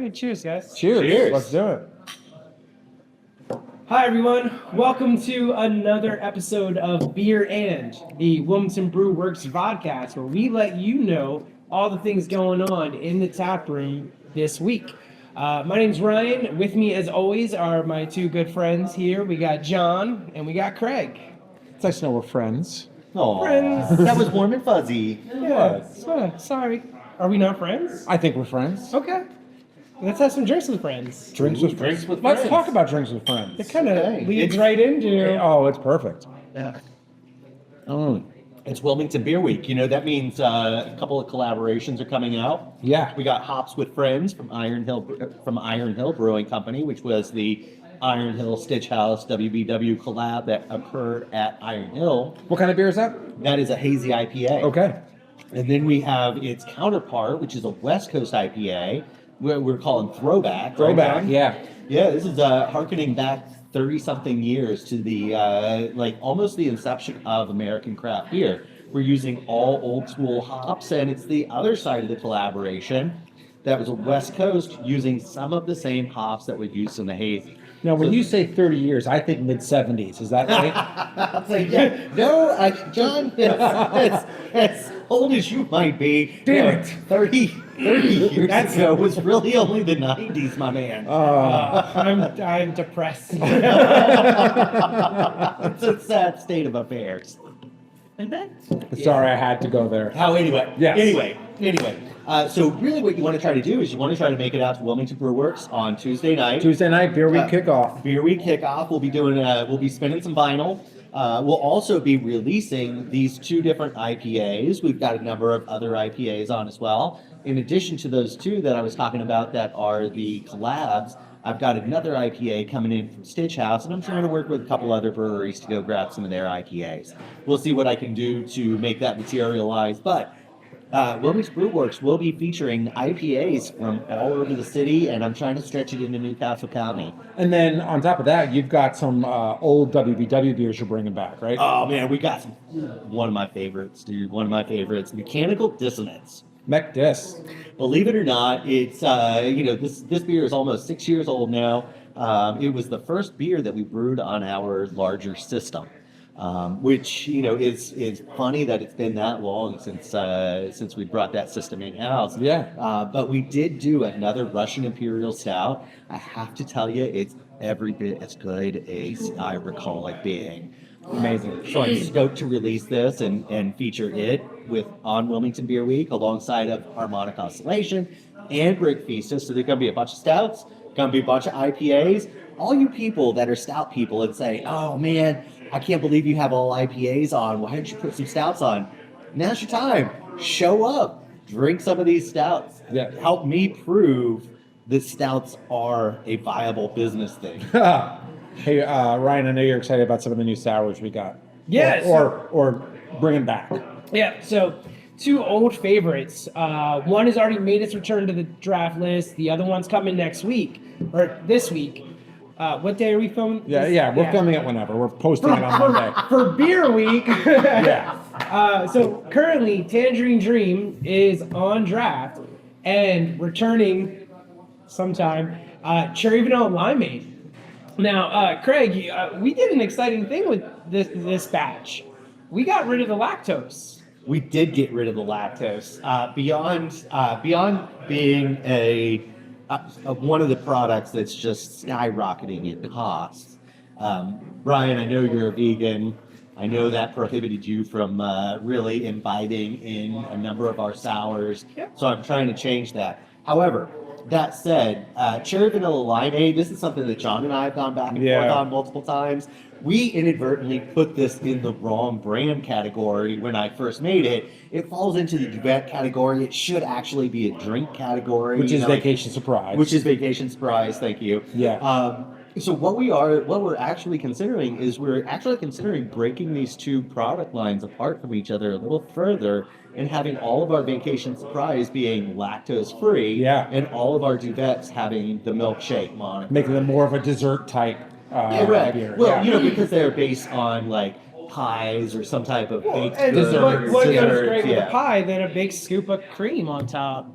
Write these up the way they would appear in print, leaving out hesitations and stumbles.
Alrighty, cheers, guys. Cheers. Let's do it. Hi, everyone. Welcome to another episode of Beer and, the Wilmington Brew Works vodcast, where we let you know all the things going on in the tap room this week. My name's Ryan. With me, as always, are my two good friends here. We got John and we got Craig. It's nice to know we're friends. Oh, Friends. that was warm and fuzzy. Yeah, sorry. Are we not friends? I think we're friends. Okay. Let's have some drinks with friends. Drinks with Drinks with Let's friends. talk about drinks with friends. It kind of Okay. leads right into... Oh, it's perfect. Yeah. Oh, It's Wilmington Beer Week. You know, that means a couple of collaborations are coming out. yeah. We got Hops with Friends from Iron Hill Brewing Company, which was the Iron Hill Stitch House WBW collab that occurred at Iron Hill. What kind of beer is that? That is a hazy IPA. Okay. And then we have its counterpart, which is a West Coast IPA, where we're calling Throwback. right, Throwback. John? Yeah. Yeah, this is harkening back 30-something years to the, almost the inception of American craft beer. We're using all old school hops, and it's the other side of the collaboration that was a West Coast using some of the same hops that were used in the hazy. Now, when So- you say 30 years, I think mid-70s. Is that right? I'll say, yeah. No, John, it's as old as you might be. Damn it. 30 years ago was really only the 90s, my man. I'm depressed. It's a sad state of affairs. Sorry, I had to go there. Anyway. Yes. Anyway. So really what you want to try to do is you want to try to make it out to Wilmington Brew Works on Tuesday night. Tuesday night, beer week kickoff. Beer Week kickoff. We'll be doing. We'll be spinning some vinyl. We'll also be releasing these two different IPAs. We've got a number of other IPAs on as well. In addition to those two that I was talking about that are the collabs, I've got another IPA coming in from Stitch House, and I'm trying to work with a couple other breweries to go grab some of their IPAs. We'll see what I can do to make that materialize. But Wilmington Brew Works will be featuring IPAs from all over the city, and I'm trying to stretch it into Newcastle County. And then on top of that, you've got some old WBW beers you're bringing back, right? Oh man, we got one of my favorites, dude. One of my favorites, Mechanical Dissonance. Mech Dis. Believe it or not, it's this beer is almost 6 years old now. It was the first beer that we brewed on our larger system, which is funny that it's been that long since we brought that system in house. Yeah. But we did do another Russian Imperial Stout. I have to tell you, it's every bit as good as I recall it being. Amazing. So I'm stoked to release this and feature it on Wilmington Beer Week alongside of Harmonic Oscillation and Brick Feasta. So there's going to be a bunch of stouts, going to be a bunch of IPAs. All you people that are stout people and say, oh man, I can't believe you have all IPAs on. Why don't you put some stouts on? Now's your time. Show up. Drink some of these stouts. Yeah. Help me prove that stouts are a viable business thing. Hey, Ryan, I know you're excited about some of the new sours we got. Yes. Or bringing back. Yeah, so two old favorites. One has already made its return to the draft list. The other one's coming next week, or this week. What day are we filming? Yeah, we're filming it whenever. We're posting it on Monday. For Beer Week. Yeah. So currently, Tangerine Dream is on draft and returning sometime. Cherry Vanilla Limeade. Now, Craig, we did an exciting thing with this batch. We got rid of the lactose. We did get rid of the lactose. Beyond being a one of the products that's just skyrocketing in cost. Brian, I know you're a vegan. I know that prohibited you from really imbibing in a number of our sours. Yep. So I'm trying to change that. However, that said, Cherry Vanilla Limeade, this is something that John and I have gone back and forth on multiple times. We inadvertently put this in the wrong brand category when I first made it. It falls into the duet category. It should actually be a drink category. Which is Vacation Surprise. Which is Vacation Surprise, thank you. Yeah. So what we're actually considering is breaking these two product lines apart from each other a little further and having all of our Vacation Surprise being lactose free, Yeah. and all of our duets having the milkshake moniker. Making them more of a dessert type beer. Well, because they're based on like pies or some type of baked And goods. what goes desserts, great with yeah. a pie than a big scoop of cream on top?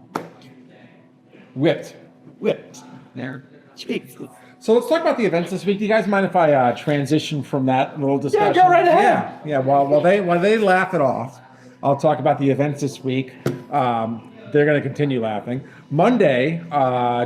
Whipped. whipped. There. Jesus. So let's talk about the events this week. Do you guys mind if I transition from that little discussion? go right ahead. Yeah. While they laugh it off, I'll talk about the events this week. They're going to continue laughing. Monday,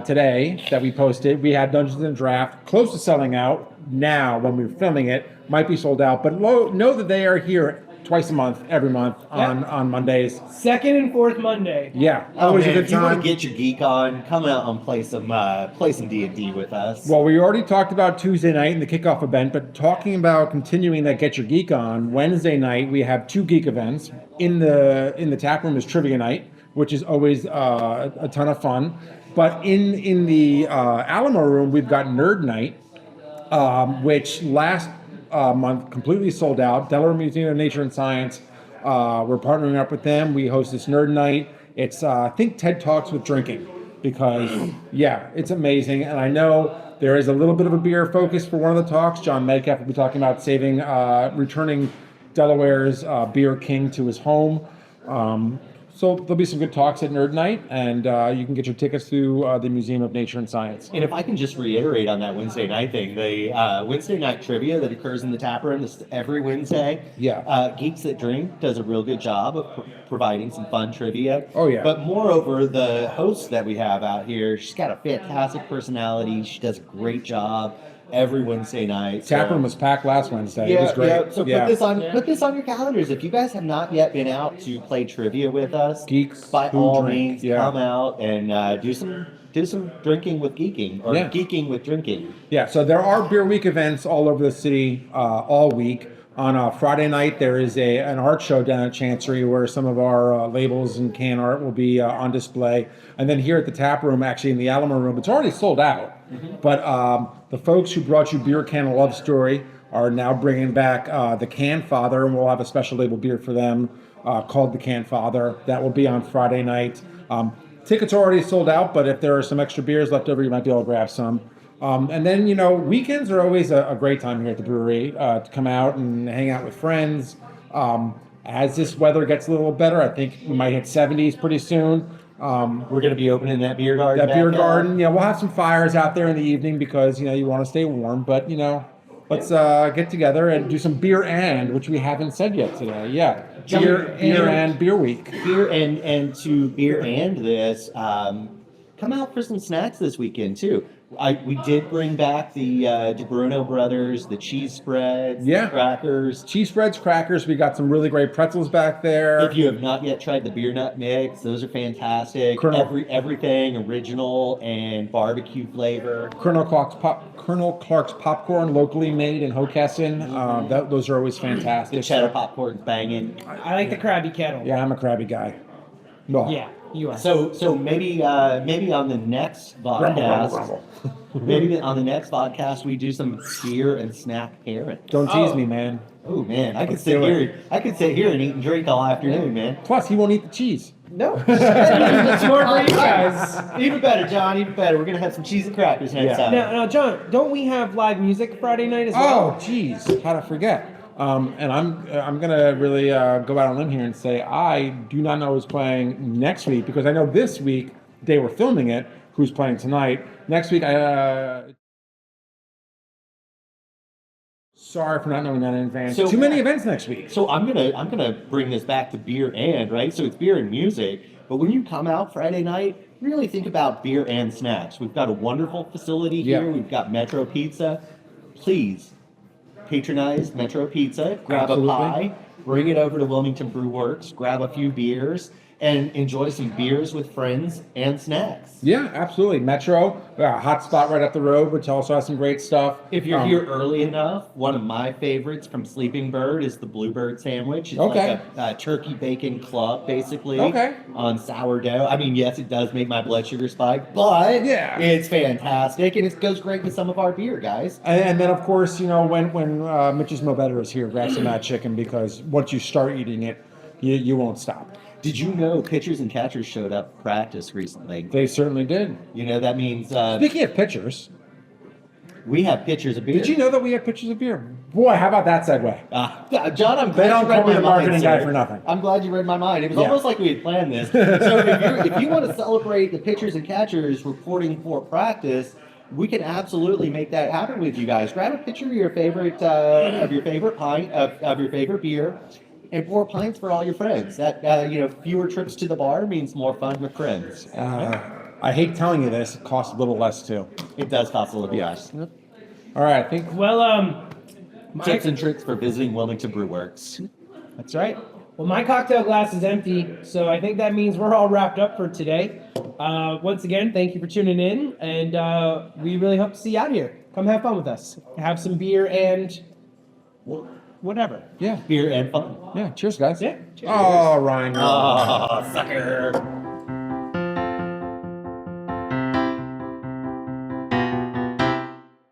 today that we posted, we had Dungeons and Draft close to selling out. Now, when we're filming it, might be sold out. But know that they are here twice a month, every month on Mondays. Second and fourth Monday. Yeah, Oh, always man, a good if you want time. to get your geek on, come out and play some D&D with us. Well, we already talked about Tuesday night and the kickoff event, but talking about continuing that Get Your Geek On, Wednesday night we have two geek events. In the tap room is Trivia Night, which is always a ton of fun. But in the Alamo room, we've got Nerd Nite, which last month completely sold out. Delaware Museum of Nature and Science. We're partnering up with them. We host this Nerd Night. It's I think TED Talks with drinking, because yeah, it's amazing. And I know there is a little bit of a beer focus for one of the talks. John Medcalf will be talking about returning Delaware's beer king to his home. So there'll be some good talks at Nerd Night, and you can get your tickets through the Museum of Nature and Science. And if I can just reiterate on that Wednesday night thing, the Wednesday night trivia that occurs in the tap room this every Wednesday. Yeah. Geeks That Drink does a real good job of providing some fun trivia. Oh, yeah. But moreover, the host that we have out here, she's got a fantastic personality. She does a great job every Wednesday night. Tap room was packed last Wednesday. It was great. Yeah. So put this on your calendars. If you guys have not yet been out to play trivia with us, Geeks by who all drink. means, Yeah. come out and do some drinking with geeking, or Yeah. geeking with drinking. Yeah, so there are Beer Week events all over the city all week. On Friday night, there is an art show down at Chancery where some of our labels and can art will be on display. And then here at the tap room, actually in the Alamo room, it's already sold out. Mm-hmm. But the folks who brought you Beer Can Love Story are now bringing back the Can Father, and we'll have a special label beer for them called the Can Father. That will be on Friday night. Tickets are already sold out, but if there are some extra beers left over, you might be able to grab some. And then, weekends are always a great time here at the brewery to come out and hang out with friends. As this weather gets a little better, I think we might hit 70s pretty soon. We're going to be opening that beer garden. That beer garden, we'll have some fires out there in the evening because, you want to stay warm. But, let's get together and do some beer which we haven't said yet today. Yeah, beer and beer week. Beer and to beer and this, come out for some snacks this weekend too. We did bring back the DeBruno Brothers, the cheese spreads, the crackers. Cheese spreads, crackers. We got some really great pretzels back there. If you have not yet tried the beer nut mix, those are fantastic. Everything original and barbecue flavor. Colonel Clark's popcorn, locally made in Hockessin. Those are always fantastic. The cheddar popcorn's banging. I like the Krabby Kettle. Yeah, I'm a Krabby guy. Well, Yeah, you are. So maybe on the next podcast, maybe on the next podcast we do some beer and snack pairing. Don't tease me, man. Oh man, I could sit here and eat and drink all afternoon, man. Plus, he won't eat the cheese. No, It's more for you guys. Even better, John. Even better. We're gonna have some cheese and crackers next time. Now, John, don't we have live music Friday night as well? Oh, jeez, how to forget? And I'm gonna really go out on a limb here and say I do not know who's playing next week, because I know this week they were filming it. Who's playing tonight? Next week, sorry for not knowing that in advance. So- Too many events next week. So I'm gonna bring this back to beer and right. So it's beer and music, but when you come out Friday night, really think about beer and snacks. We've got a wonderful facility here. Yeah. We've got Metro Pizza. Please patronize Metro Pizza. Grab Absolutely. a pie. Bring it over to Wilmington Brew Works. Grab a few beers and enjoy some beers with friends and snacks. Yeah, absolutely. Metro, hot spot right up the road, which also has some great stuff. If you're here early enough, one of my favorites from Sleeping Bird is the Bluebird sandwich. It's like a turkey bacon club, basically, on sourdough. I mean, yes, it does make my blood sugar spike, but it's fantastic, and it goes great with some of our beer, guys. And then, of course, when Mitch's Mo Better is here, grab some of that chicken, because once you start eating it, you won't stop. Did you know pitchers and catchers showed up for practice recently? They certainly did. That means Speaking of pitchers, we have pitchers of beer. did you know that we have pitchers of beer? Boy, how about that segue? John, I'm glad They don't you read call me my the mind, marketing guy sir. for nothing. I'm glad you read my mind. It was Yeah. almost like we had planned this. So if you want to celebrate the pitchers and catchers reporting for practice, we can absolutely make that happen with you guys. Grab a picture of your favorite pint of your favorite beer, and pour pints for all your friends. That fewer trips to the bar means more fun with friends. I hate telling you this. It costs a little less too. It does cost a little Yes. less. All right, I think Well, Tips and tricks for visiting Wilmington Brew Works. that's right. Well, my cocktail glass is empty, so I think that means we're all wrapped up for today. Once again, thank you for tuning in, and we really hope to see you out here. Come have fun with us. Have some beer and whatever. yeah, Beer and fun. yeah. Cheers, guys. Yeah. Cheers. Oh, Ryan. Oh, sucker.